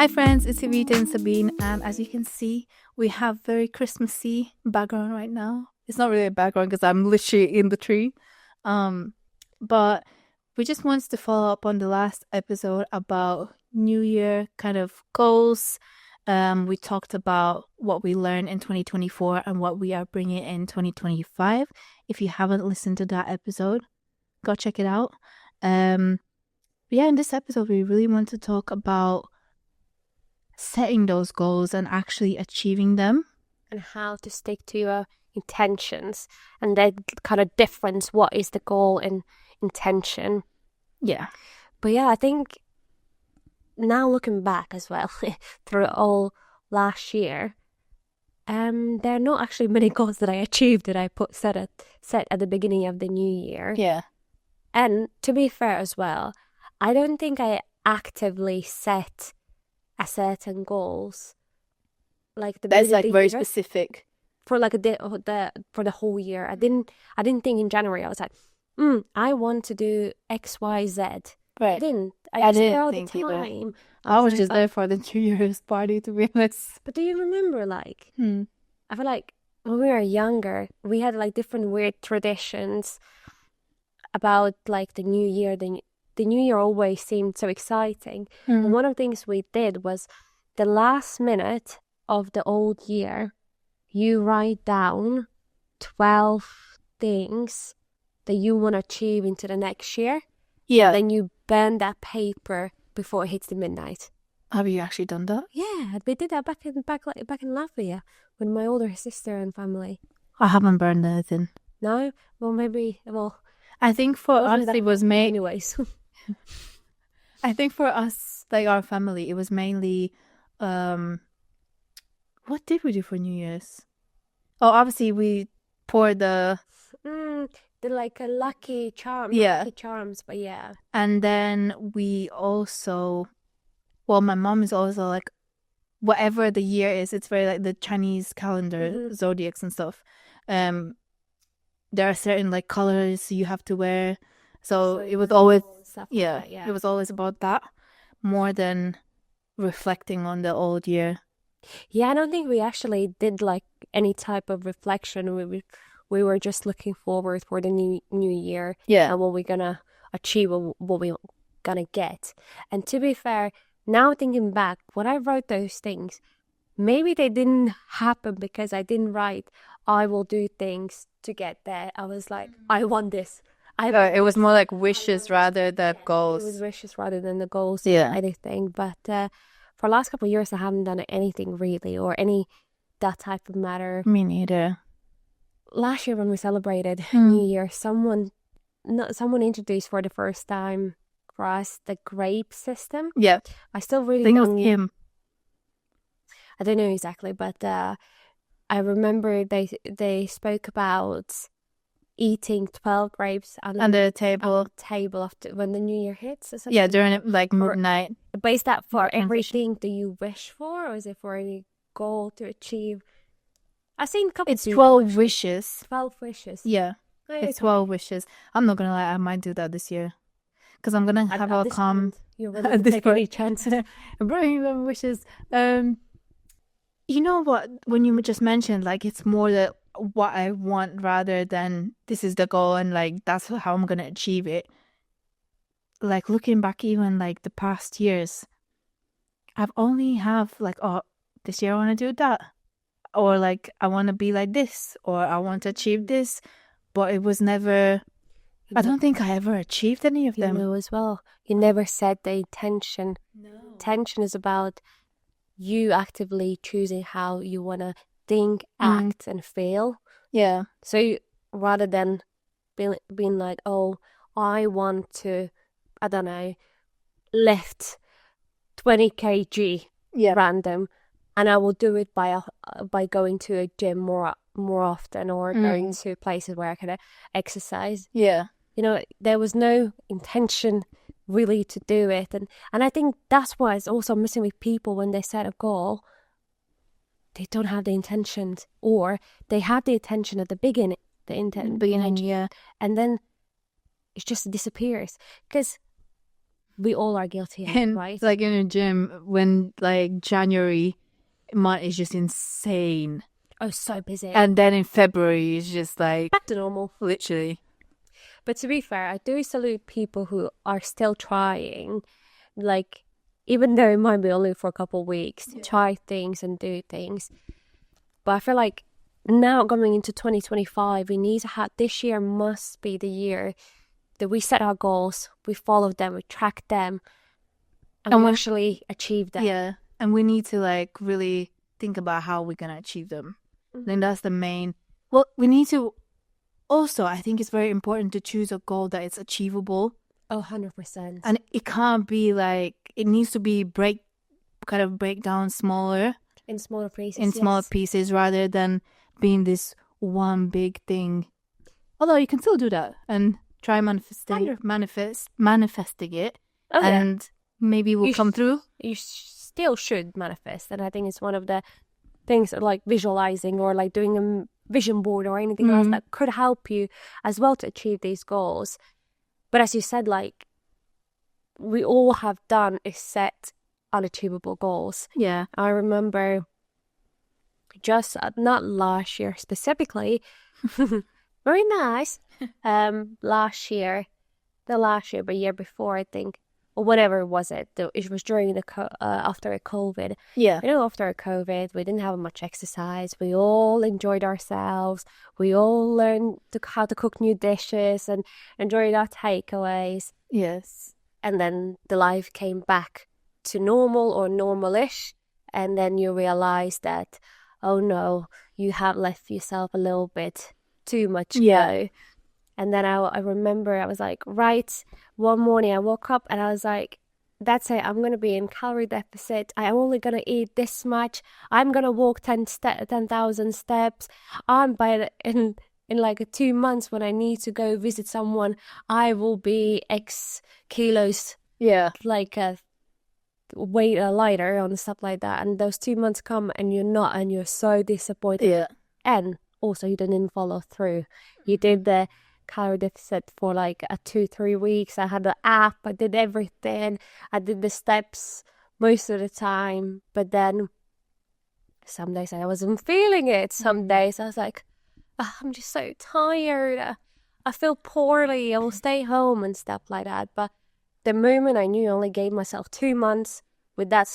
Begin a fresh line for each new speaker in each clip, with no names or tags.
Hi friends, it's Evita and Sabine, and as you can see, we have very Christmassy background right now. It's not really a background because I'm literally in the tree. But we just wanted to follow up on the last episode about New Year kind of goals. We talked about what we learned in 2024 and what we are bringing in 2025. If you haven't listened to that episode, go check it out. But yeah, in this episode, we really want to talk about setting those goals and actually achieving them.
And how to stick to your intentions and that kind of difference, what is the goal and intention.
Yeah.
But yeah, I think now looking back as well through all last year, there are not actually many goals that I achieved that I set at the beginning of the new year.
Yeah.
And to be fair as well, I don't think I actively set a certain goals like
that's like very specific
for like for the whole year. I didn't think in January I was like, I want to do XYZ.
Right.
I didn't
think
the time
either. I was just there for the 2 years party, to be honest.
But do you remember, like, I feel like when we were younger, we had like different weird traditions about like the new year. The new year always seemed so exciting. And one of the things we did was the last minute of the old year, you write down 12 things that you want to achieve into the next year.
Yeah.
Then you burn that paper before it hits the midnight.
Have you actually done that?
Yeah, we did that back in Latvia with my older sister and family.
I haven't burned anything.
No? Well,
I think for us it was
anyways.
I think for us, like our family, it was mainly what did we do for New Year's? Oh, obviously we poured the
like a lucky charm.
Yeah.
Lucky charms, but yeah.
And then we also, well, my mom is also like, whatever the year is, it's very like the Chinese calendar, zodiacs and stuff. There are certain like colors you have to wear. So it was always, it was always about that more than reflecting on the old year.
Yeah, I don't think we actually did like any type of reflection. We were just looking forward for the new year.
Yeah.
And what we're gonna achieve, what we're gonna get. And to be fair, now thinking back, when I wrote those things, maybe they didn't happen because I didn't write, I will do things to get there. I was like, I want this.
It was more like wishes rather than goals.
It was wishes rather than the goals.
Yeah.
Anything. But for the last couple of years, I haven't done anything really, or any that type of matter.
Me neither.
Last year when we celebrated New Year, someone introduced for the first time for us the grape system.
Yeah.
I still really
think it was him.
I don't know exactly, but I remember they spoke about eating 12 grapes
under the table
after when the New Year hits or something.
Yeah, during like midnight.
But is that for everything that you wish for, or is it for any goal to achieve? I've seen a couple.
It's 12 wishes.
12 wishes.
Yeah, it's 12 wishes. I'm not gonna lie, I might do that this year because I'm gonna have a calm.
You're willing to take any chance.
Bring them wishes. You know what? When you just mentioned, like, it's more that what I want rather than this is the goal and like that's how I'm gonna achieve it. Like looking back, even like the past years, I've only have like, oh, this year I want to do that, or like I want to be like this, or I want to achieve this, but it was never. I don't think I ever achieved any of them.
You know as well. You never set the intention. No. Intention is about you actively choosing how you want to think, act, and feel.
Yeah.
So rather than being like, oh, I want to, I don't know, lift 20 kg random, and I will do it by going to a gym more often, or going to places where I can exercise.
Yeah.
You know, there was no intention really to do it. And I think that's why it's also missing with people when they set a goal. They don't have the intentions, or they have the intention at the beginning,
beginning, yeah.
And then it just disappears. Because We all are guilty of it,
And
right?
like in a gym, when like January month is just insane.
Oh, so busy.
And then in February, it's just like
Back to normal.
literally.
But to be fair, I do salute people who are still trying, like, even though it might be only for a couple of weeks, to try things and do things. But I feel like now going into 2025, we need to have, this year must be the year that we set our goals, we follow them, we track them, and we actually achieve them.
Yeah. And we need to like really think about how we're going to achieve them. I think that's the main. Well, we need to also, I think it's very important to choose a goal that is achievable.
Oh, 100%.
And it can't be like, it needs to be break down smaller.
In smaller pieces.
In smaller pieces rather than being this one big thing. Although you can still do that and try manifesting it.
Oh,
and maybe we'll come through.
You still should manifest. And I think it's one of the things like visualizing or like doing a vision board or anything else that could help you as well to achieve these goals. But as you said, like, we all have done is set unachievable goals.
Yeah.
I remember just not last year specifically, very nice. Last year, but year before, I think, or whatever was it? It was during the after COVID.
Yeah.
You know, after COVID, we didn't have much exercise. We all enjoyed ourselves. We all learned how to cook new dishes and enjoyed our takeaways.
Yes.
And then the life came back to normal or normalish, and then you realize that, oh no, you have left yourself a little bit too much go. And then I remember I was like, right, one morning I woke up and I was like, that's it, I'm going to be in calorie deficit. I'm only going to eat this much. I'm going to walk 10,000 steps. In like 2 months when I need to go visit someone, I will be X kilos.
Yeah.
Like weight lighter and stuff like that. And those 2 months come and you're not, and you're so disappointed.
Yeah.
And also you didn't follow through. You did the calorie deficit for like 2-3 weeks. I had the app, I did everything, I did the steps most of the time, but then some days I wasn't feeling it. Some days I was like, oh, I'm just so tired, I feel poorly, I will stay home and stuff like that. But the moment I knew I only gave myself 2 months with that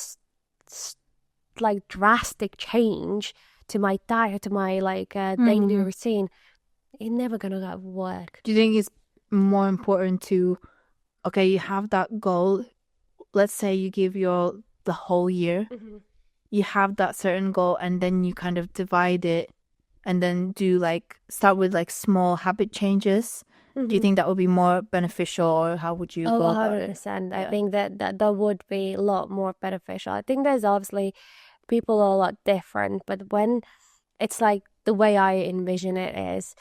like drastic change to my diet, to my like daily routine, it's never gonna work.
Do you think it's more important to, okay, you have that goal, let's say you give the whole year, you have that certain goal, and then you kind of divide it and then start with like small habit changes? Do you think that would be more beneficial, or how would you go about it?
100%. I think that would be a lot more beneficial. I think there's obviously people are a lot different, but when it's like the way I envision it is,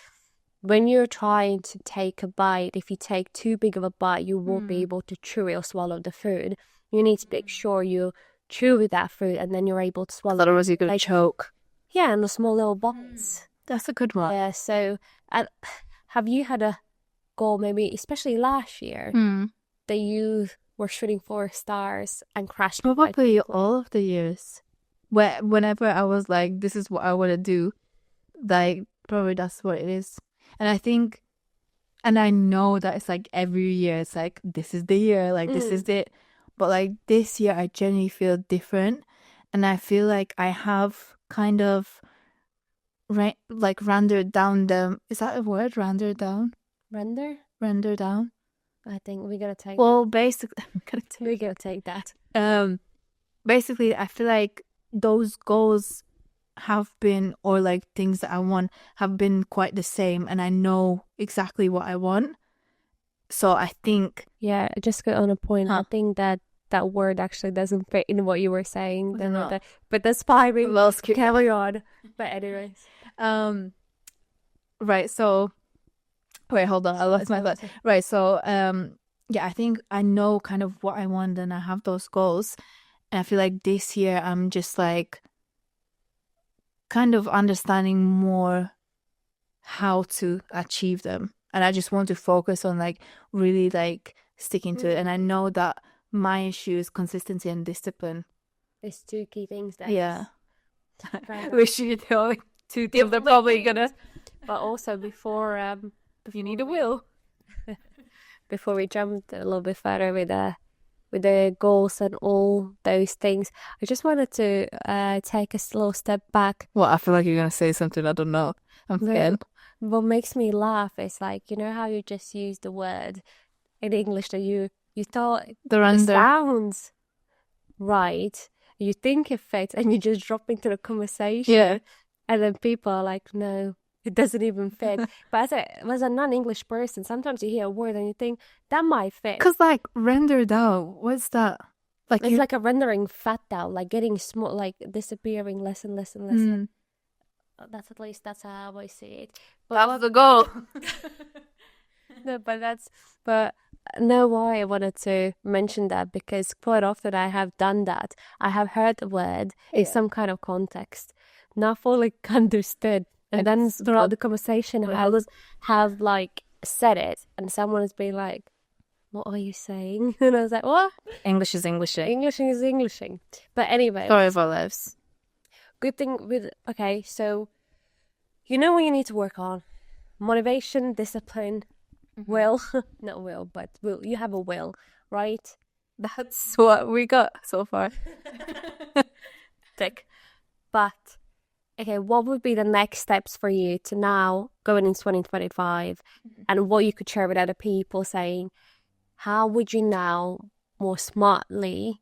when you're trying to take a bite, if you take too big of a bite, you won't be able to chew or swallow the food. You need to make sure you chew that food and then you're able to swallow.
Otherwise you're going to choke.
Yeah, and the small little bites.
That's a good one.
Yeah, so have you had a goal, maybe especially last year, that you were shooting for stars and crashed?
Probably all of the years. Whenever I was like, this is what I want to do, like, probably that's what it is. And I think, and I know that it's like every year, it's like, this is the year, like, this is it. But like this year, I genuinely feel different. And I feel like I have kind of rendered down them. Is that a word? Rendered down? Render down?
I think we're going to take
basically,
we're going to take that.
Basically, I feel like those goals have been, or like things that I want have been quite the same, and I know exactly what I want. So I think,
yeah, just go on a point. I think that word actually doesn't fit in what you were saying. But that's fine.
Well,
carry on. But anyways,
right. So, wait, hold on. I lost my thought. Right. So, yeah, I think I know kind of what I want, and I have those goals, and I feel like this year I'm just like kind of understanding more how to achieve them. And I just want to focus on like really like sticking to it. And I know that my issue is consistency and discipline.
It's two key things there.
Yeah. Which you know, two things they're probably gonna.
But also before
You need a will.
before we jumped a little bit further with the goals and all those things, I just wanted to take a little step back.
Well, I feel like you're gonna say something I don't know. I'm scared.
What makes me laugh is like, you know how you just use the word in English that you thought
The
sounds right, you think it fits, and you just drop into the conversation.
Yeah.
And then people are like, no, it doesn't even fit. But as a non-English person, sometimes you hear a word and you think that might fit.
Because like rendered out, what's that? Like
it's like a rendering fat out, like getting small, like disappearing less and less and less. That's how I see it.
But that was the goal.
No, but no, why I wanted to mention that, because quite often I have done that. I have heard the word in some kind of context, not fully understood, and then throughout the conversation have like said it, and someone has been like, "What are you saying?" And I was like, "What?"
English is Englishing.
Englishing is Englishing. But anyway,
Story of our lives.
Good thing with so you know what you need to work on: motivation, discipline. Will, not will, but will. You have a will, right?
That's what we got so far.
Tick. But, okay, what would be the next steps for you to now going in 2025 and what you could share with other people, saying, how would you now more smartly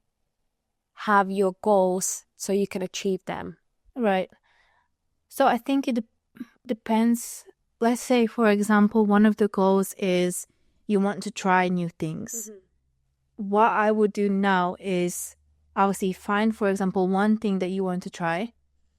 have your goals so you can achieve them?
Right. So I think it depends. Let's say, for example, one of the goals is you want to try new things. What I would do now is obviously find, for example, one thing that you want to try.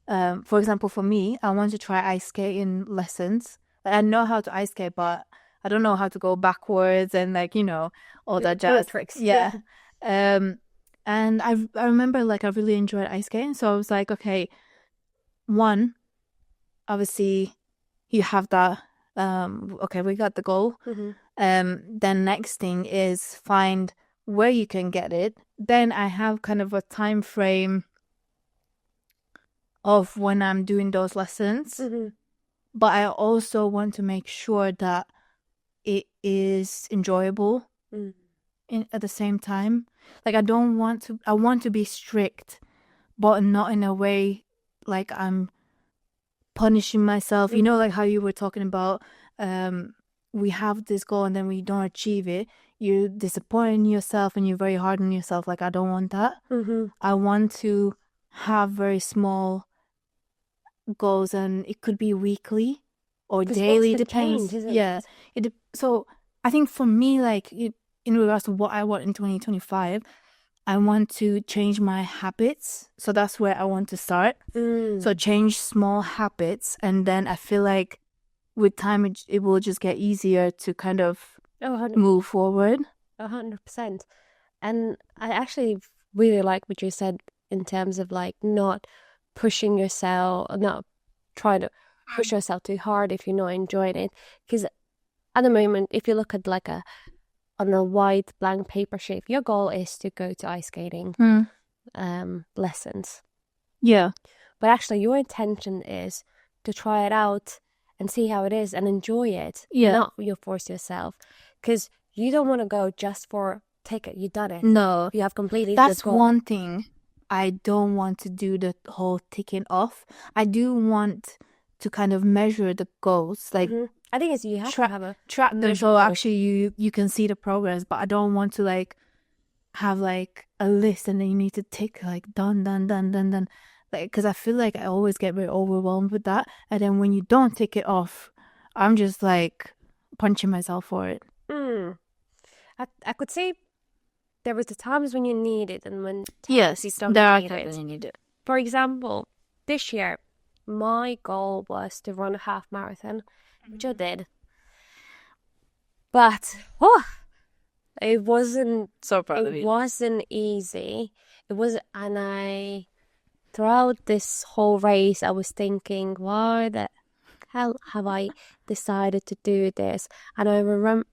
For example, for me, I want to try ice skating lessons. Like, I know how to ice skate, but I don't know how to go backwards and like, you know, all that jazz.
Tricks.
Yeah. And I remember like I really enjoyed ice skating. So I was like, okay, one, obviously you have that. Okay, we got the goal. Then next thing is find where you can get it. Then I have kind of a time frame of when I'm doing those lessons. But I also want to make sure that it is enjoyable at the same time. Like I want to be strict, but not in a way like I'm punishing myself. You know, like how you were talking about we have this goal and then we don't achieve it. You're disappointing yourself and you're very hard on yourself. Like I don't want that. I want to have very small goals, and it could be weekly or daily, depends. Yeah. So I think for me, like in regards to what I want in 2025, I want to change my habits. So that's where I want to start. So change small habits, and then I feel like with time it will just get easier to kind of move forward.
100%. And I actually really like what you said in terms of like not pushing yourself, not trying to push yourself too hard if you're not enjoying it. Because at the moment, if you look at like on a white blank paper sheet, your goal is to go to ice skating lessons.
Yeah.
But actually your intention is to try it out and see how it is and enjoy it.
Yeah.
Not you force yourself. Because you don't want to go just for take it, you've done it.
No.
You have completed
That's
the goal.
one thing I don't want to do, the whole ticking off. I do want to kind of measure the goals. Like
I think you have to have a
track them so actually you can see the progress, but I don't want to like have like a list and then you need to tick like done. Like, because I feel like I always get very overwhelmed with that, and then when you don't tick it off, I'm just like punching myself for it.
I could say there was the times when you need it and when
yes,
you don't
there
need
are
it.
times you need it.
For example, this year my goal was to run a half marathon, which I did. But it wasn't
so proud of you.
It wasn't easy. It was, and throughout this whole race, I was thinking, hell have I decided to do this? And I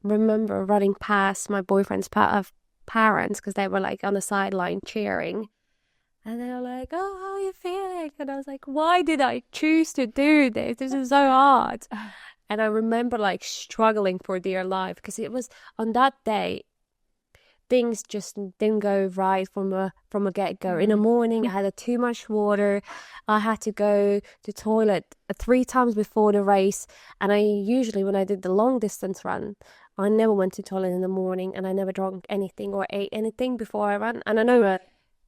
remember running past my boyfriend's parents because they were like on the sideline cheering. And they were like, oh, how are you feeling? And I was like, why did I choose to do this? This is so hard. And I remember like struggling for dear life because it was on that day, things just didn't go right from a get-go. In the morning, I had too much water. I had to go to toilet 3 times before the race. And I usually, when I did the long distance run, I never went to toilet in the morning, and I never drank anything or ate anything before I ran. And I know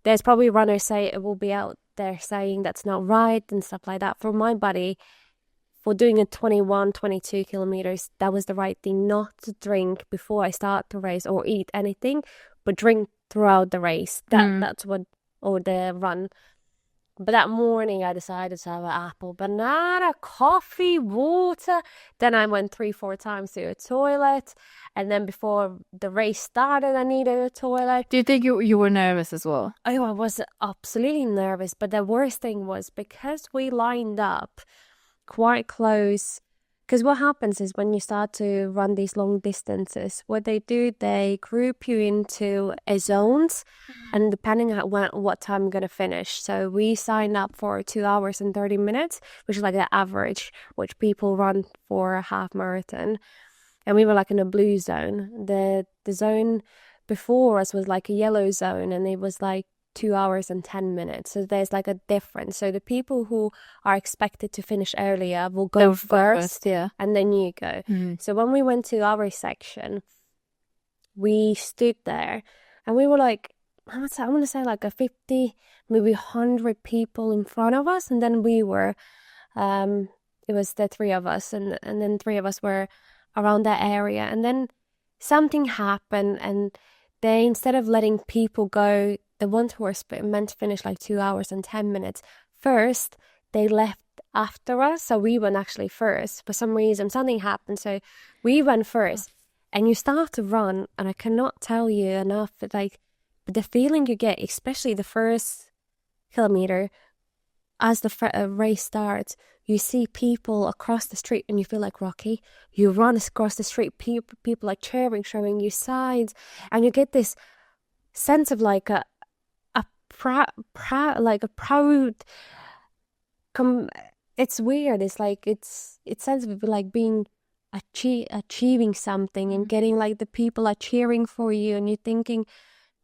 there's probably runners say it will be out there saying that's not right and stuff like that. For my body, for doing a 21, 22 kilometers, that was the right thing, not to drink before I start the race or eat anything, but drink throughout the race. That's what, or the run. But that morning I decided to have an apple, banana, coffee, water. Then I went 3-4 times to a toilet. And then before the race started, I needed a toilet.
Do you think you were nervous as well?
Oh, I was absolutely nervous. But the worst thing was because we lined up quite close, because what happens is when you start to run these long distances, what they do, they group you into zones, and depending on what time you're going to finish. So we signed up for 2 hours and 30 minutes, which is like the average which people run for a half marathon, and we were like in a blue zone. The zone before us was like a yellow zone, and it was like 2 hours and 10 minutes. So there's like a difference. So the people who are expected to finish earlier will go first,
yeah.
and then you go. So when we went to our section, we stood there and we were like, I want to say like a 50, maybe 100 people in front of us. And then we were, it was the 3 of us, and then 3 of us were around that area. And then something happened, and they, instead of letting people go, the ones who were meant to finish like 2 hours and 10 minutes first, they left after us. So we went actually first. For some reason, something happened. So we went first, and you start to run. And I cannot tell you enough, but like the feeling you get, especially the first kilometer, as the race starts, you see people across the street and you feel like Rocky. You run across the street, people like cheering, showing you signs, and you get this sense of like a proud. It's weird. It's like it's sense of like being achieving something and getting like the people are cheering for you, and you're thinking,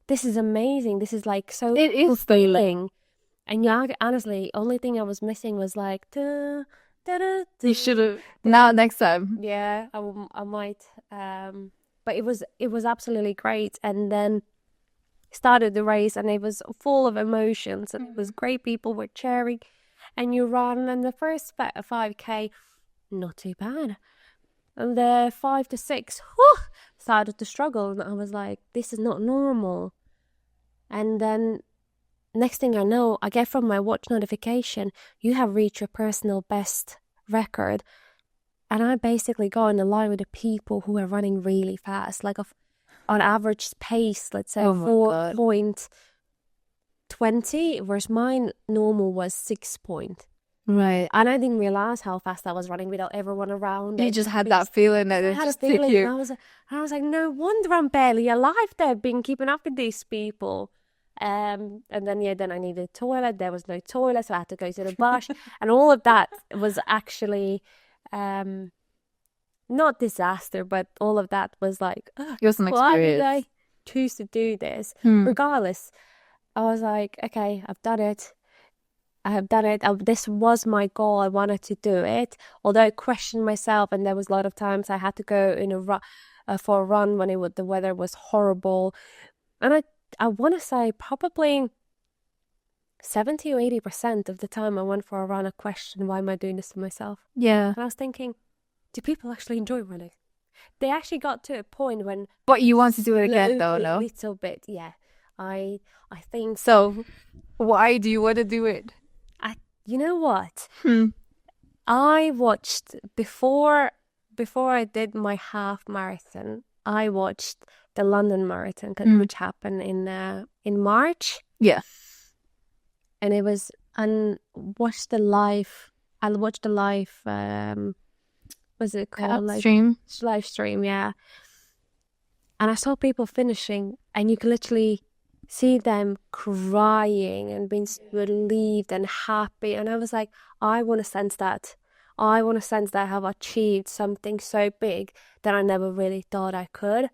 this is amazing. This is like so.
It is
fulfilling. And yeah, honestly, only thing I was missing was like,
you should have now next time.
Yeah, I might. But it was absolutely great. And then started the race, and it was full of emotions, and it was great. People were cheering, and you run. And the first 5K, not too bad. And the 5 to 6, started to struggle, and I was like, this is not normal. And then next thing I know, I get from my watch notification, you have reached your personal best record. And I basically go in the line with the people who are running really fast, like on average pace, let's say 4.20, whereas mine normal was 6 point.
Right.
And I didn't realize how fast I was running without everyone around.
You just had that feeling that it just hit you.
And I was like, no wonder I'm barely alive there, being keeping up with these people. And then I needed a toilet. There was no toilet, so I had to go to the bush. And all of that was actually not disaster, but all of that was like,
it was an experience.
Why did I choose to do this? Regardless, I was like, okay, I've done it. I have done it. This was my goal. I wanted to do it. Although I questioned myself, and there was a lot of times I had to go for a run when the weather was horrible. And I want to say probably 70 or 80% of the time I went for a run, I questioned, why am I doing this to myself?
Yeah.
And I was thinking, do people actually enjoy running? They actually got to a point when...
But you want to do it again, though, no?
A little bit, yeah. I think...
So, why do you want to do it?
You know what? I watched, before I did my half marathon, I watched the London Marathon, which happened in March.
Yeah.
And it was, I watched the live what's it called? Like
stream.
live stream, yeah. And I saw people finishing, and you could literally see them crying and being relieved and happy. And I was like, I want to sense that. I want to sense that I have achieved something so big that I never really thought I could.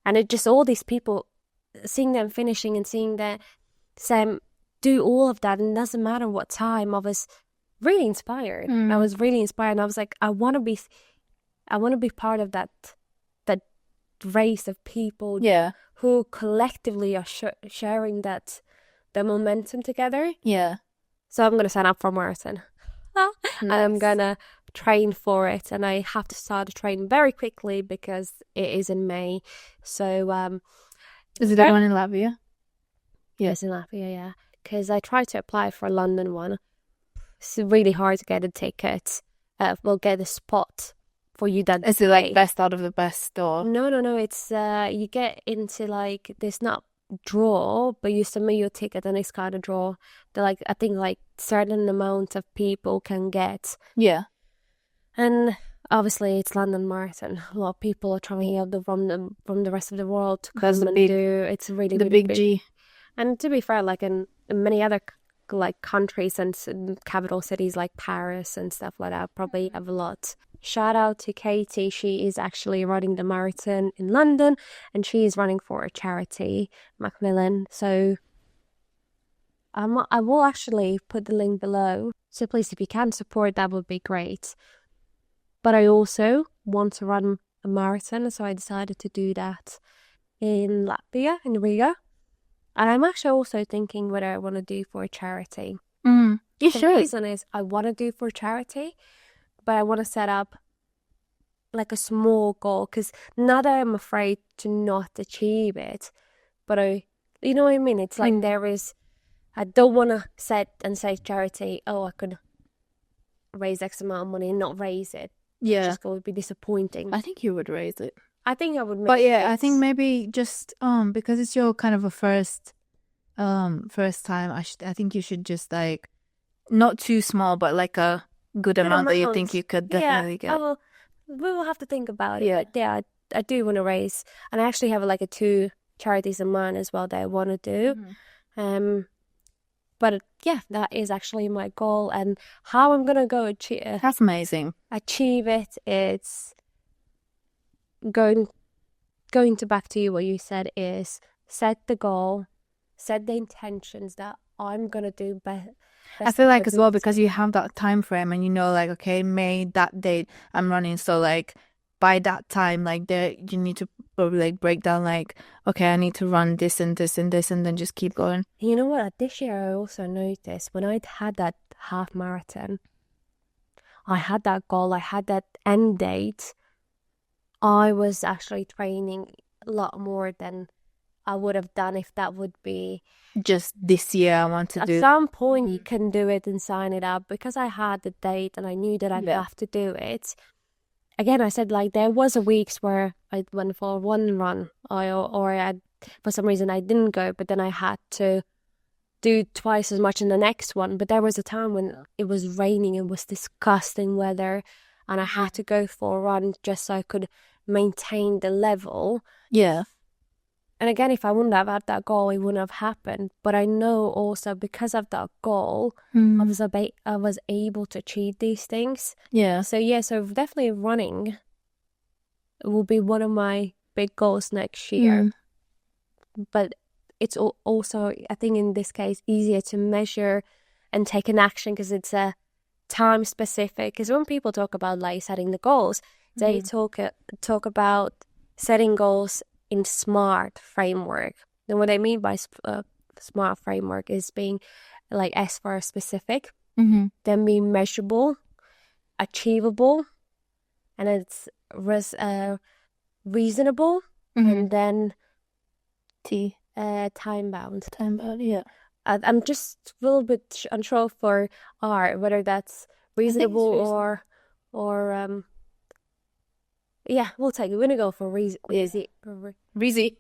And it just all these people, seeing them finishing and seeing them do all of that, and it doesn't matter what time. I was really inspired. I was really inspired, and I was like, I want to be part of that race of people who collectively are sharing the momentum together.
Yeah.
So I'm going to sign up for a marathon. And I'm going to train for it. And I have to start training very quickly because it is in May. So
is it that one in Latvia?
Yeah. It's in Latvia, yeah. Because I tried to apply for a London one. It's really hard to get a ticket. We'll get a spot for you that
is it like best out of the best, or
no, it's you get into like, there's not draw, but you submit your ticket and it's kind of draw. They're like, I think like certain amount of people can get, and obviously it's London Marathon. A lot of people are traveling here from the rest of the world to come and do. It's really
the
really
big G.
And to be fair, like in many other like countries and capital cities like Paris and stuff like that, probably have a lot. Shout out to Katie. She is actually running the marathon in London, and she is running for a charity, Macmillan. So I will actually put the link below. So please, if you can support, that would be great. But I also want to run a marathon, so I decided to do that in Latvia, in Riga. And I'm actually also thinking whether I want to do for a charity.
You should.
The reason is I want to do for charity, but I want to set up like a small goal, because not that I'm afraid to not achieve it, but you know what I mean? It's like I don't want to set and say charity, oh, I could raise X amount of money and not raise it.
Yeah.
It's just going to be disappointing.
I think you would raise it.
I think I would make
But yeah, I think maybe just because it's your kind of a first time, I think you should just like not too small, but like a good amount that you think you could definitely get.
We will have to think about it. But yeah, I do want to raise, and I actually have like 2 charities in mind as well that I want to do. But yeah, that is actually my goal, and how I'm gonna go achieve.
That's amazing.
Achieve it. It's going to back to you. What you said is set the goal, set the intentions that I'm gonna do better.
I feel like as well, because you have that time frame and you know, like, okay, May, that date I'm running, so like by that time, like there you need to probably like break down like, okay, I need to run this and this and this, and then just keep going.
You know what, this year I also noticed when I'd had that half marathon, I had that goal, I had that end date, I was actually training a lot more than I would have done if that would be
just this year. I want to do.
At some point, you can do it and sign it up, because I had the date and I knew that I'd have to do it. Again, I said like there was a weeks where I went for one run, or for some reason I didn't go, but then I had to do twice as much in the next one. But there was a time when it was raining, it was disgusting weather, and I had to go for a run just so I could maintain the level.
Yeah.
And again, if I wouldn't have had that goal, it wouldn't have happened. But I know also because of that goal, I was able to achieve these things.
Yeah.
So definitely running will be one of my big goals next year. But it's also, I think in this case, easier to measure and take an action because it's a time specific. Because when people talk about like setting the goals, they talk about setting goals in SMART framework. And what I mean by SMART framework is being like S for specific, then being measurable, achievable, and it's reasonable, and then time bound.
Time bound, yeah.
I'm just a little bit unsure for R, whether that's reasonable or yeah, we'll take it. We're gonna go for Reezy.
Reezy.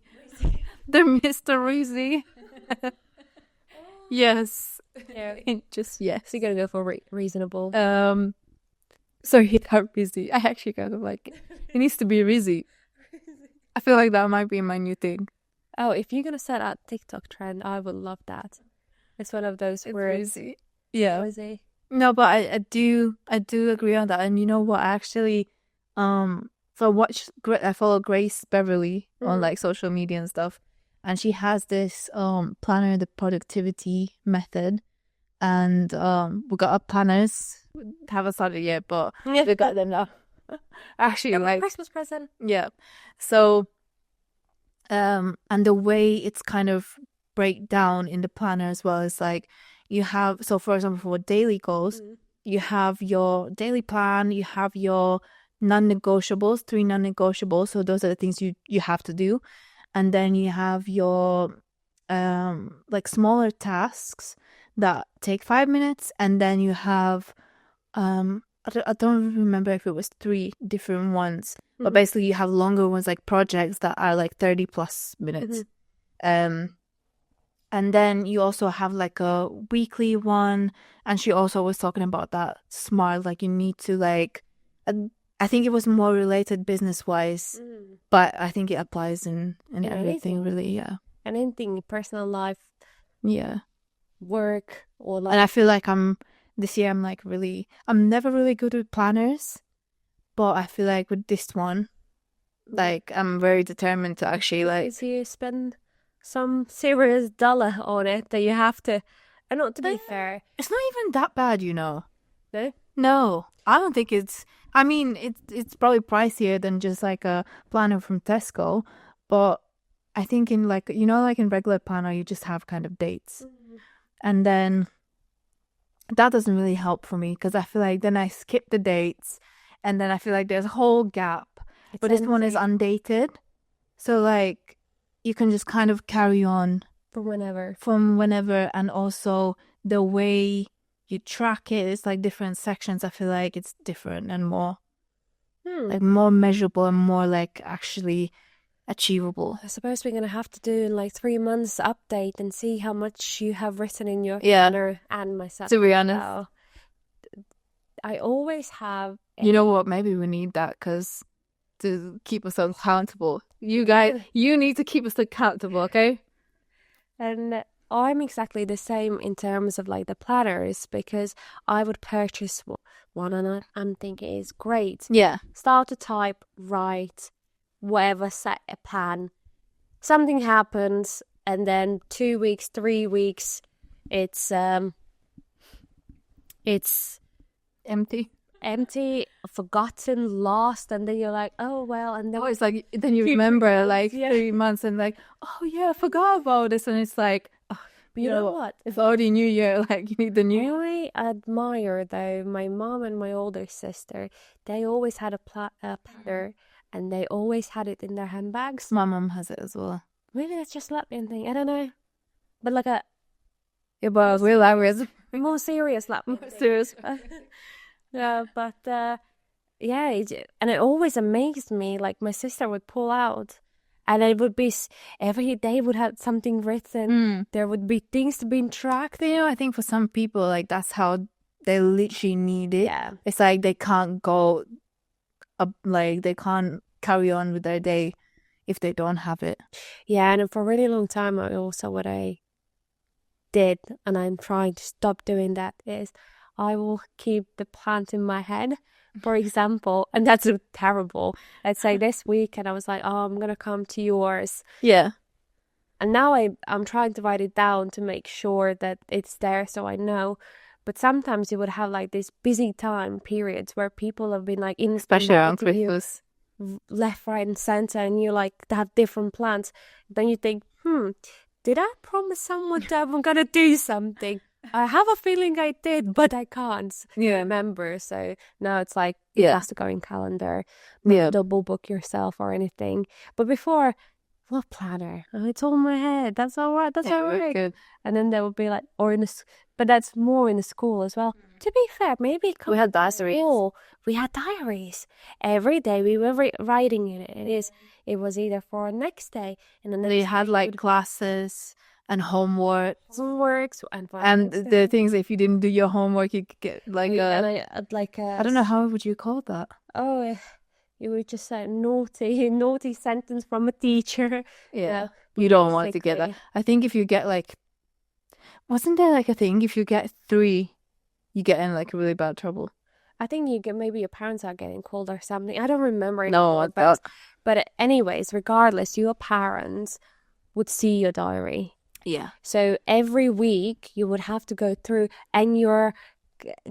The Mr. Reezy. Yes.
Yeah.
Just yes.
So you're gonna go for reasonable.
Sorry, that busy. I actually kind of like it. It needs to be busy. I feel like that might be my new thing.
Oh, if you're gonna set a TikTok trend, I would love that. It's one of those words.
Busy. Yeah.
Busy.
No, but I do agree on that. And you know what? Actually, so I follow Grace Beverly on like social media and stuff, and she has this planner, the productivity method, and we got our planners. Haven't started yet, but we got them now. Actually, like
Christmas present.
yeah. So, and the way it's kind of break down in the planner as well is like you have, so for example, for daily goals, you have your daily plan, you have your non-negotiables, 3 non-negotiables. So those are the things you have to do. And then you have your like smaller tasks that take 5 minutes. And then you have I don't remember if it was 3 different ones, but basically you have longer ones like projects that are like 30 plus minutes. And then you also have like a weekly one, and she also was talking about that smart, like you need to like, I think it was more related business wise, but I think it applies in everything really, yeah.
And anything, personal life,
yeah,
work, or like.
And I feel like this year I'm never really good with planners, but I feel like with this one, like I'm very determined to actually like.
If you spend some serious dollar on it, that you have to, and not to be fair,
it's not even that bad, you know.
No,
I don't think it's. I mean, it's probably pricier than just like a planner from Tesco, but I think in like like in regular planner you just have kind of dates, and then that doesn't really help for me because I feel like then I skip the dates, and then I feel like there's a whole gap. But this one is undated, so like you can just kind of carry on from whenever, and also the way you track it, it's like different sections. I feel like it's different and more like more measurable and more like actually achievable.
I suppose we're gonna have to do like 3 months update and see how much you have written in your planner and myself.
To be honest,
I always have.
You know what? Maybe we need that because to keep us accountable. You guys, you need to keep us accountable, okay?
And I'm exactly the same in terms of like the planners, because I would purchase one and I'm thinking it's great.
Yeah.
Start to type, write, whatever, set a plan. Something happens, and then 2 weeks, 3 weeks, it's empty, forgotten, lost, and then you're like, oh well, and then
it's like then you remember like 3 months and like, oh yeah, I forgot about this, and it's like, oh,
you know what?
It's already New Year, like you need the new.
I really admire though my mom and my older sister. They always had a planner, and they always had it in their handbags.
My mom has it as well.
Maybe that's just Latvian thing. I don't know, but like a.
It was real Irish.
More serious Latvian.
More serious.
Yeah, but yeah, and it always amazed me. Like my sister would pull out, and it would be every day would have something written. There would be things being tracked.
I think for some people, like that's how they literally need it.
Yeah,
it's like they can't go up, like they can't carry on with their day if they don't have it.
Yeah, and for a really long time, what I did, and I'm trying to stop doing that, is I will keep the plans in my head, for example, and that's terrible. Let's say this week, and I was like, oh, I'm going to come to yours.
Yeah.
And now I'm trying to write it down to make sure that it's there so I know. But sometimes you would have like these busy time periods where people have been like,
especially around Christmas,
left, right, and center, and you like have different plans. Then you think, did I promise someone that I'm going to do something? I have a feeling I did, but I can't remember. So now it's like it has to go in calendar. Double book yourself or anything. But before, what planner? Oh, it's all in my head. That's all right. That's all right. Good. And then there would be like, but that's more in the school as well. To be fair, maybe
we had diaries.
We had diaries every day. We were writing in it. It was either for next day, and then
they had like classes. and homeworks. And the things, if you didn't do your homework, you could get like I don't know, how would you call that?
Oh, you would just say naughty sentence from a teacher.
Yeah. You don't want to get that. I think if you get like, wasn't there like a thing, if you get 3, you get in like really bad trouble?
I think you get, maybe your parents are getting called or something. I don't remember
No,
anymore, but anyways, regardless, your parents would see your diary.
Yeah.
So every week you would have to go through, and your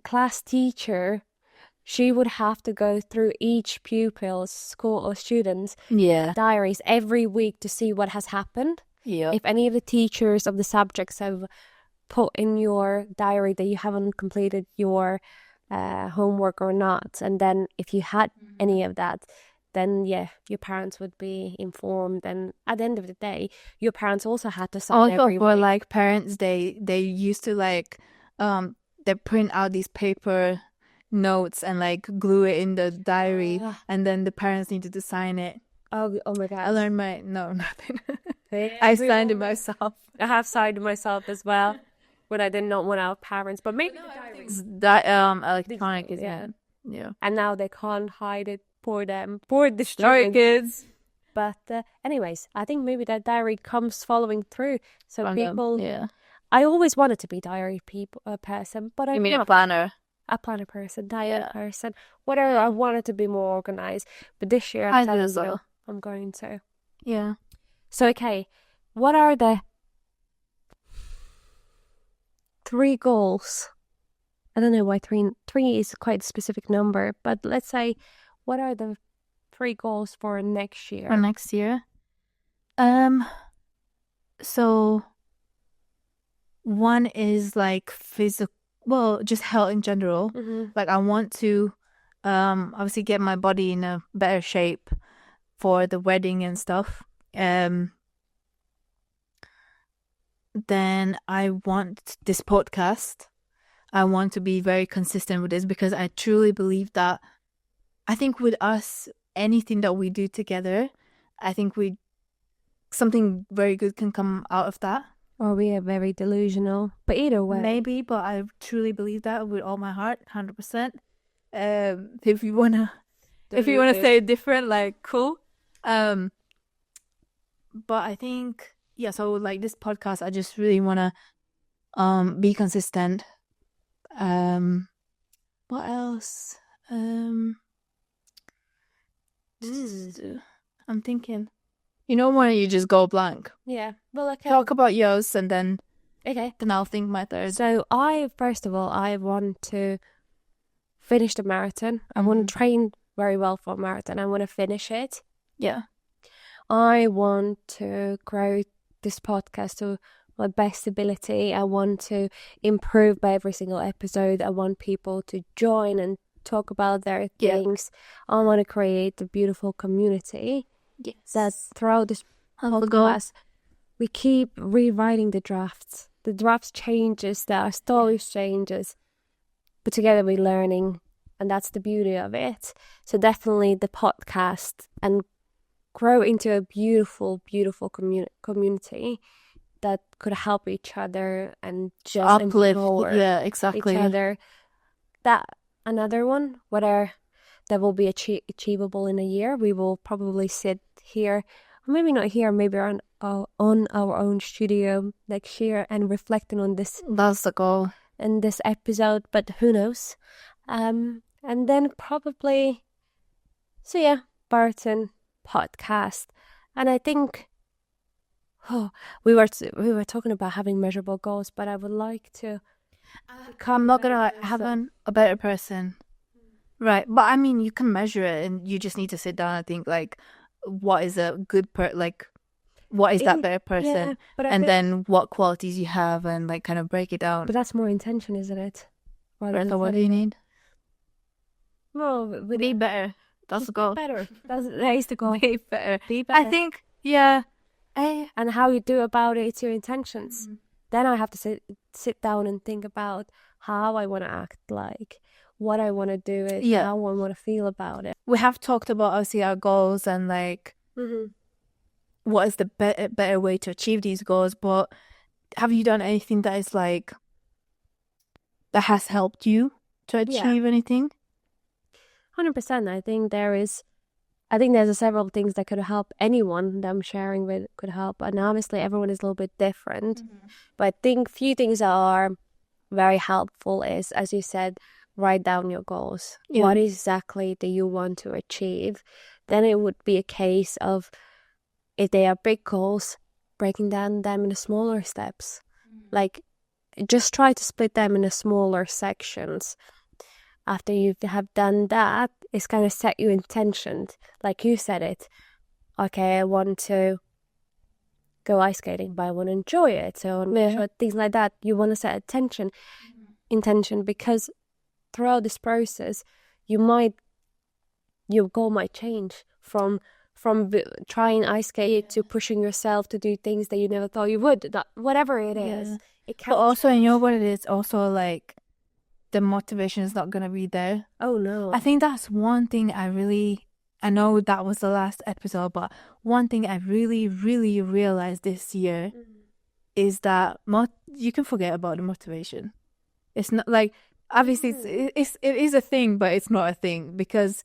class teacher, she would have to go through each pupil's school or student's diaries every week to see what has happened.
Yeah.
If any of the teachers of the subjects have put in your diary that you haven't completed your homework or not, and then if you had any of that, then your parents would be informed. And at the end of the day, your parents also had to sign every
for
week.
like Parents' Day, they used to like they print out these paper notes and like glue it in the diary, and then the parents needed to sign it.
Oh my god!
I learned nothing. I signed it myself.
I have signed it myself as well, when I did not want our parents. But maybe the diaries
that electronic is yeah.
And now they can't hide it for them, for the
Sorry, kids.
But anyways, I think maybe that diary comes following through. So people, I always wanted to be diary person, but I'm
not a planner.
A planner person, diary person, whatever. I wanted to be more organized, but this year I'm going to.
Yeah.
So okay, what are the 3 goals? I don't know why three is quite a specific number, but let's say, what are the 3 goals for next year?
For next year? So one is like physical, well, just health in general. Like I want to obviously get my body in a better shape for the wedding and stuff. Then I want this podcast. I want to be very consistent with this, because I truly believe that, I think with us, anything that we do together, I think something very good can come out of that.
Or we are very delusional, but either way.
Maybe, but I truly believe that with all my heart, 100%. If you wanna say it different, like cool. But I think, so like this podcast, I just really wanna be consistent. What else? I'm thinking. When you just go blank.
Yeah. Well, okay.
Talk about yours, and then then I'll think my third.
So first of all, I want to finish the marathon. I want to train very well for a marathon. I want to finish it.
Yeah.
I want to grow this podcast to my best ability. I want to improve by every single episode. I want people to join and talk about their things. I want to create a beautiful community.
Yes.
That throughout this podcast, we keep rewriting the drafts. The drafts changes, our stories changes, but together we're learning, and that's the beauty of it. So definitely the podcast, and grow into a beautiful, beautiful community that could help each other and just
uplift
each other. That another one, whether that will be achievable in a year, we will probably sit here, or maybe not here, maybe on our own studio next year and reflecting on this.
That's the goal.
In this episode, but who knows? And then probably, Barton podcast. And I think we were talking about having measurable goals, but I would like to
I'm not gonna have a better person, right? But I mean, you can measure it, and you just need to sit down and think, like, what is a good what is that better person, and then what qualities you have, and like kind of break it down.
But that's more intention, isn't it?
So what do you need?
Well,
be better. That's the goal.
Better. That is the goal.
Be better.
Be better.
I think,
and how you do about it's your intentions. Then I have to sit down and think about how I want to act, like what I want to do, how I want to feel about it.
We have talked about obviously our goals and like what is the better way to achieve these goals, but have you done anything that is like that has helped you to
Yeah,
achieve anything?
100%. I think there's several things that could help anyone that I'm sharing with could help. And obviously everyone is a little bit different. But I think few things that are very helpful is, as you said, write down your goals.
Yeah.
What exactly do you want to achieve? Then it would be a case of, if they are big goals, breaking down them into smaller steps. Like, just try to split them into smaller sections. After you have done that, it's going to set you intentions. Like you said it. Okay, I want to go ice skating, but I want to enjoy it. So things like that. You want to set intention, because throughout this process, your goal might change from trying ice skate to pushing yourself to do things that you never thought you would. That, whatever it is, it can.
But also, you know what it is? Also, like the motivation is not gonna be there.
Oh no!
I think that's one thing I know that was the last episode, but one thing I really, really realized this year is that you can forget about the motivation. It's not like, obviously it is a thing, but it's not a thing, because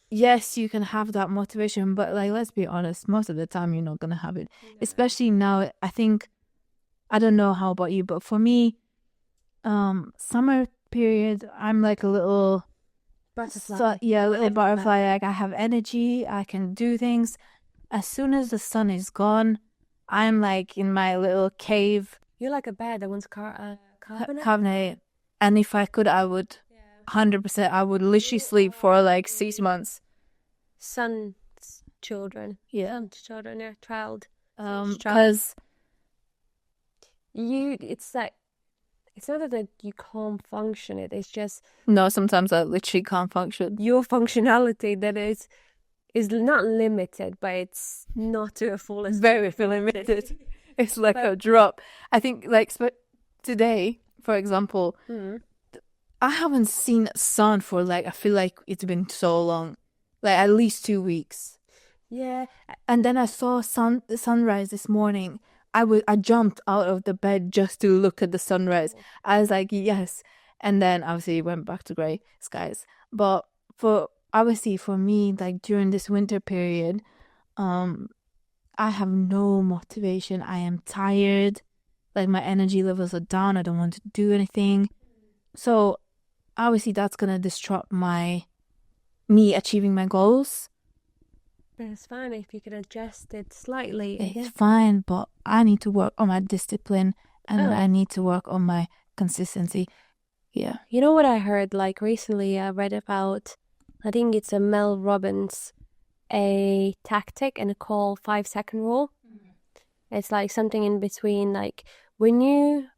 yes, you can have that motivation, but like, let's be honest, most of the time you're not gonna have it. Especially now, I think, I don't know how about you, but for me, summer period, I'm like a little
Butterfly.
so, yeah, a little butterfly. Like, I have energy, I can do things. As soon as the sun is gone, I'm like in my little cave,
You're like a bear that wants carbonate.
carbonate. And if I could, I would 100%. I would literally sleep for like 6 months.
Sun's children.
Yeah.
Sun's children, yeah, child.
Because
It's like, it's not that you can't function it's just
no, sometimes I literally can't function.
your functionality that is not limited, but it's not to a fullest.
Very limited. It's like a drop. I think, like, today, for example, I haven't seen sun for like, I feel like it's been so long, like at least 2 weeks.
Yeah.
And then I saw the sunrise this morning. I jumped out of the bed just to look at the sunrise. I was like, yes. And then obviously it went back to grey skies. But obviously for me, like during this winter period, I have no motivation. I am tired. Like, my energy levels are down. I don't want to do anything. So obviously that's gonna disrupt me achieving my goals.
But it's fine if you can adjust it slightly.
It's fine, but I need to work on my discipline, and I need to work on my consistency. Yeah.
You know what I heard? Like recently, I read about, I think it's a Mel Robbins, a tactic, and a call 5-second rule. It's like something in between, like when you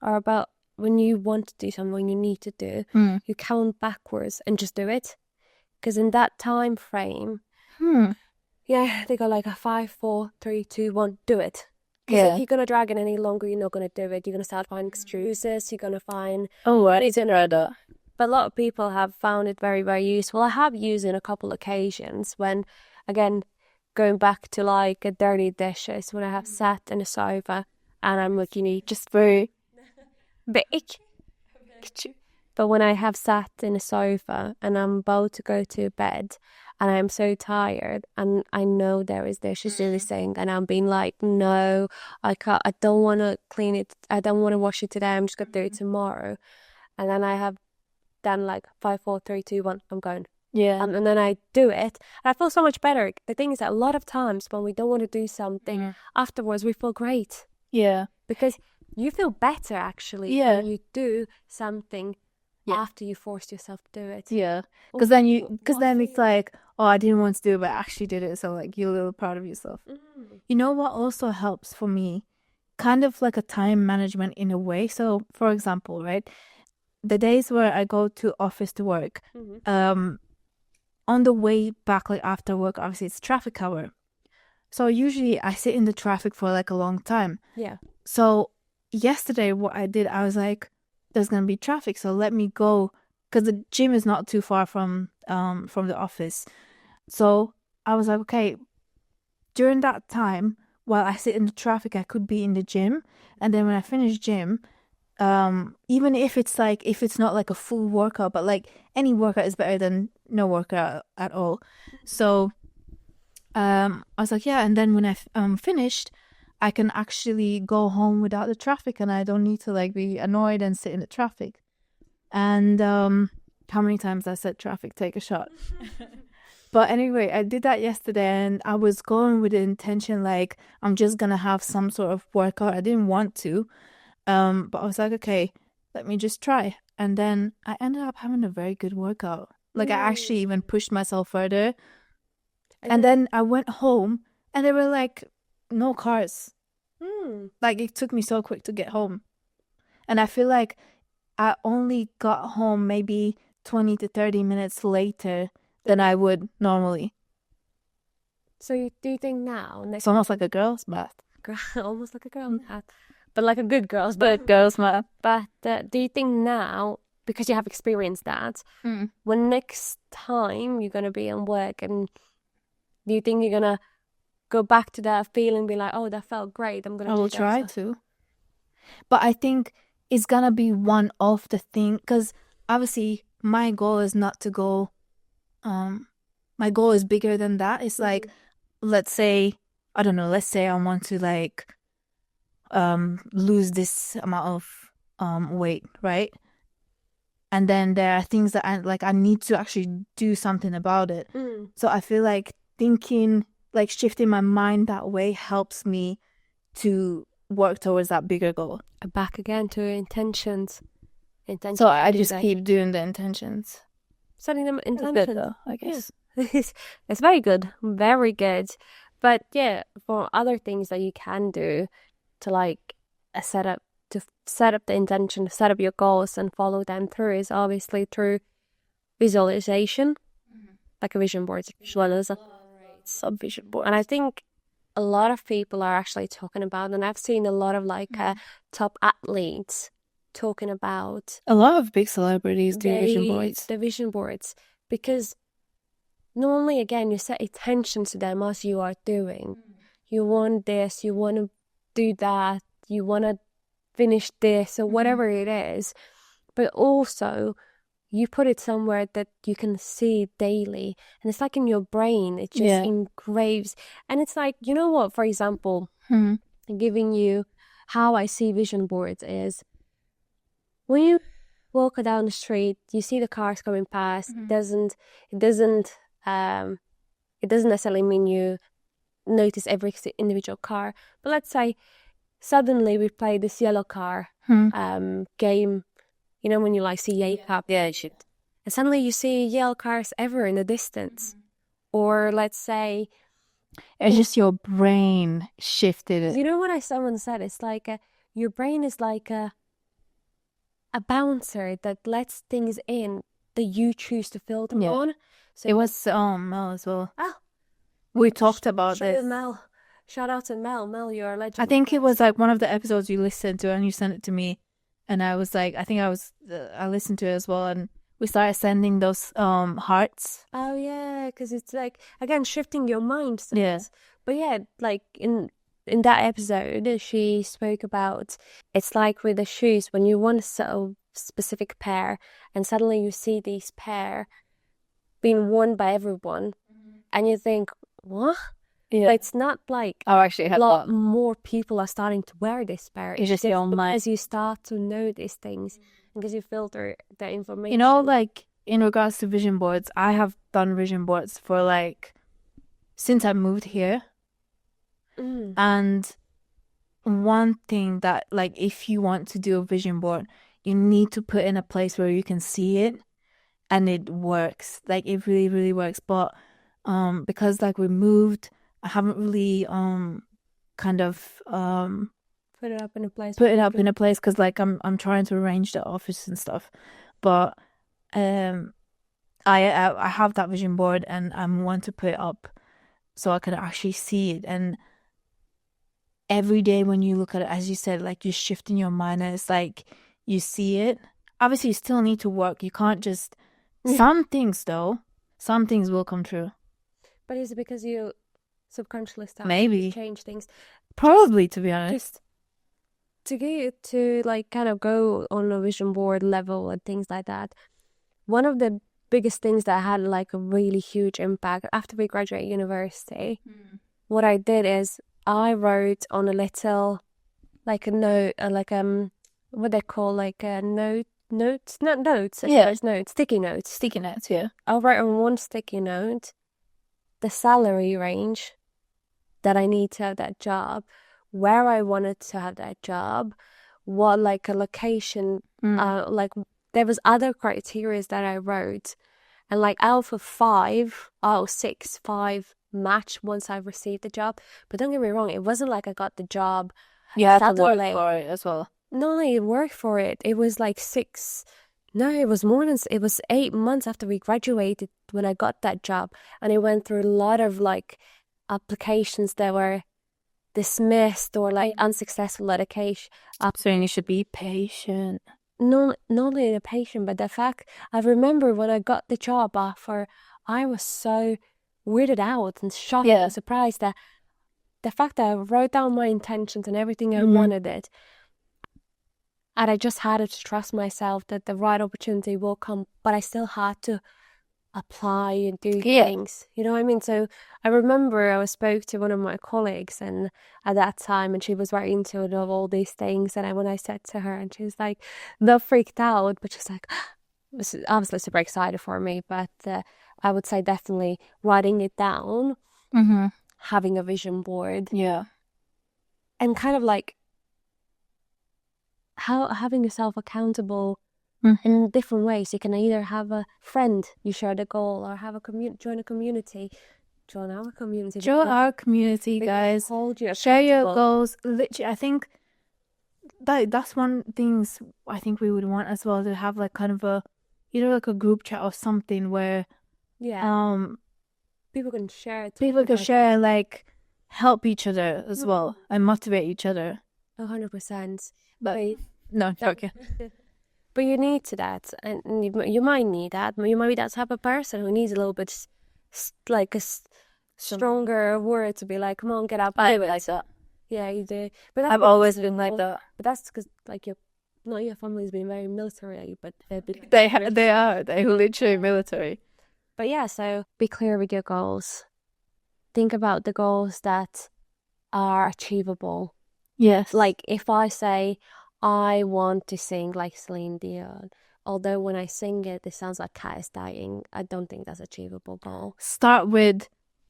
want to do something, when you need to do, you count backwards and just do it. Because in that time frame, yeah, they go like a 5, 4, 3, 2, 1, do it. Because if you're gonna drag it any longer, you're not gonna do it. You're gonna start finding excuses. You're gonna find,
oh, I need to know that.
But a lot of people have found it very, very useful. I have used it on a couple occasions when, again, going back to like a dirty dishes, when I have sat in a sofa and I'm looking just very big. But when I have sat in a sofa and I'm about to go to bed and I'm so tired and I know there is dishes in the sink and I'm being like, no, I can't, I don't want to clean it. I don't want to wash it today. I'm just going to do it tomorrow. And then I have done like 5, 4, 3, 2, 1, I'm going.
Yeah.
And then I do it and I feel so much better. The thing is that a lot of times when we don't want to do something, afterwards we feel great.
Yeah.
Because you feel better actually when you do something after you forced yourself to do it.
Yeah. Because then it's like, oh, I didn't want to do it, but I actually did it. So like, you're a little proud of yourself. You know what also helps for me? Kind of like a time management in a way. So for example, right, the days where I go to office to work, on the way back, like after work, obviously it's traffic hour. So usually I sit in the traffic for like a long time.
Yeah.
So yesterday what I did, I was like, there's gonna be traffic, so let me go, because the gym is not too far from the office. So I was like, okay, during that time while I sit in the traffic, I could be in the gym. And then when I finish gym, even if it's like, if it's not like a full workout, but like any workout is better than no workout at all. So, I was like, yeah. And then when I finished, I can actually go home without the traffic and I don't need to like be annoyed and sit in the traffic. And, how many times I said traffic, take a shot. But anyway, I did that yesterday and I was going with the intention like I'm just gonna have some sort of workout. I didn't want to. But I was like, okay, let me just try. And then I ended up having a very good workout. Like I actually even pushed myself further. And then I went home and there were like no cars. Like it took me so quick to get home. And I feel like I only got home maybe 20 to 30 minutes later than I would normally.
So do you think now,
It's almost like a girl's math.
almost like a girl's math, but like a good girl's math.
But girls math.
But do you think now, because you have experienced that, when next time you're gonna be in work, and do you think you're gonna go back to that feeling, be like, oh, that felt great, I'm gonna
I
do
will
that
try
stuff?
to. But I think it's gonna be one of the thing because obviously my goal is not to go. My goal is bigger than that. It's like, let's say, I don't know. Let's say I want to like, lose this amount of weight, right? And then there are things that I need to actually do something about it. So I feel like thinking, like shifting my mind that way helps me to work towards that bigger goal.
Back again to intentions.
So I just keep doing the intentions.
Setting them intentions.
It's good though, I guess.
Yeah. It's very good. Very good. But yeah, for other things that you can do to like set up the intention, set up your goals and follow them through is obviously through visualization, like a vision board, visualization, sub vision board. And I think a lot of people are actually talking about, and I've seen a lot of like top athletes talking about.
A lot of big celebrities do vision boards.
The vision boards, because normally, again, you set attention to them as you are doing. You want this, you want to do that, you want to finish this, or whatever it is. But also, you put it somewhere that you can see daily. And it's like in your brain, it just engraves. And it's like, you know what, for example, giving you how I see vision boards is when you walk down the street, you see the cars coming past. It doesn't necessarily mean you notice every individual car. But let's say suddenly we play this yellow car game. You know, when you like see yellow car, and suddenly you see yellow cars ever in the distance. Or let's say
it's just your brain shifted it.
You know what someone said? It's like your brain is like a bouncer that lets things in that you choose to filter on. So
it was Mel as well.
Oh,
we talked about this.
Mel. Shout out to Mel. Mel, you're a legend.
I think it was like one of the episodes you listened to and you sent it to me. And I was like, I listened to it as well. And we started sending those hearts.
Oh, yeah. Because it's like, again, shifting your mind.
Yes.
But yeah, like in that episode, she spoke about, it's like with the shoes, when you want a specific pair and suddenly you see these pair being worn by everyone and you think, what? Yeah. But it's not like
actually
a lot more people are starting to wear this pair.
It's just your mind.
As you start to know these things, because you filter the information.
You know, like in regards to vision boards, I have done vision boards for like since I moved here. And one thing that like if you want to do a vision board, you need to put in a place where you can see it and it works. Like it really, really works. But because like we moved, I haven't really kind of
put it up in a place.
Put it up in a place because like I'm trying to arrange the office and stuff. But I have that vision board and I want to put it up so I can actually see it. And every day when you look at it, as you said, like you're shifting your mind and it's like you see it. Obviously you still need to work. You can't just some things will come true.
But is it because you subconsciously start
Maybe.
to change things.
Probably, to be honest.
Just to like kind of go on a vision board level and things like that. One of the biggest things that had like a really huge impact after we graduated university, what I did is I wrote on a little, like a note, what they call like a notes, not notes,
Yeah.
notes, sticky notes.
Sticky notes, yeah.
I'll write on one sticky note the salary range that I need to have that job, where I wanted to have that job, what like a location, like there was other criteria that I wrote, and like out of 6, 5 match once I received the job. But don't get me wrong, it wasn't like I got the job.
You had to work for it as well.
No, I worked for it. It was like 6. No, it was more than. It was 8 months after we graduated when I got that job, and I went through a lot of like applications that were dismissed or like unsuccessful application.
So you should be patient.
Not only the patient, but the fact I remember when I got the job offer, I was so weirded out and shocked and surprised that the fact that I wrote down my intentions and everything I wanted it, and I just had to trust myself that the right opportunity will come, but I still had to apply and do things. You know what I mean? So I remember I spoke to one of my colleagues and at that time, and she was very into it, of all these things. And when I said to her, and she was like, not freaked out, but she's like, it was obviously super excited for me. But I would say definitely writing it down, having a vision board.
Yeah.
And kind of like having yourself accountable in different ways. You can either have a friend you share the goal, or have a join a community. Join our community.
Join our community, guys. Share your goals. Literally, I think that's one things I think we would want as well, to have like kind of a either like a group chat or something where
people can share it.
People can share, like help each other as well and motivate each other.
100%.
But no, okay.
But you need that, and you might need that. You might be that type of person who needs a little bit, like a stronger word to be like, come on, get up.
I like that.
Yeah, you do. But
I've always been like that.
But that's because like your family's been very military, but
they are literally military.
But yeah, so be clear with your goals. Think about the goals that are achievable.
Yes.
Like if I say I want to sing like Celine Dion, although when I sing it sounds like cat is dying, I don't think that's achievable goal.
Start with,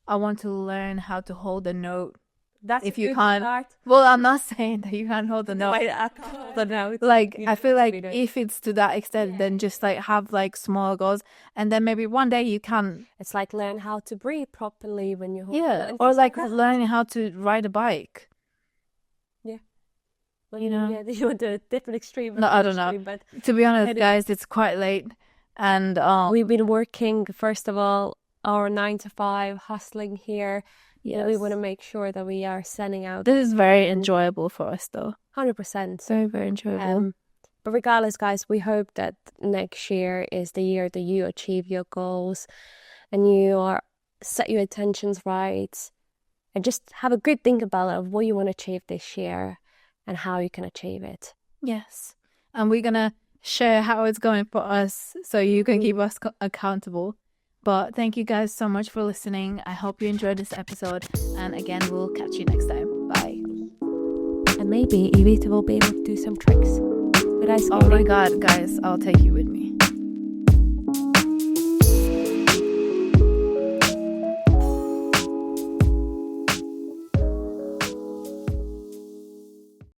I want to learn how to hold a note.
That's
if you can't. Start. Well, I'm not saying that you can't hold the note.
I can't hold the note.
Like I feel like if it's to that extent, then just like have like small goals, and then maybe one day you can.
It's like learn how to breathe properly when you hold.
Yeah, or like learning how to ride a bike.
You know, you want a different extreme.
No, I don't know. But to be honest, guys, it's quite late, and
we've been working. First of all, our 9 to 5 hustling here. Yeah, we want to make sure that we are sending out.
This is very enjoyable for us, though.
100%.
Very, very enjoyable.
But regardless, guys, we hope that next year is the year that you achieve your goals, and you set your intentions right, and just have a good think about it of what you want to achieve this year and how you can achieve it.
Yes. And we're going to share how it's going for us so you can keep us accountable. But thank you guys so much for listening. I hope you enjoyed this episode. And again, we'll catch you next time. Bye.
And maybe Evita will be able to do some tricks with ice skating.
Oh my God, guys, I'll take you with me.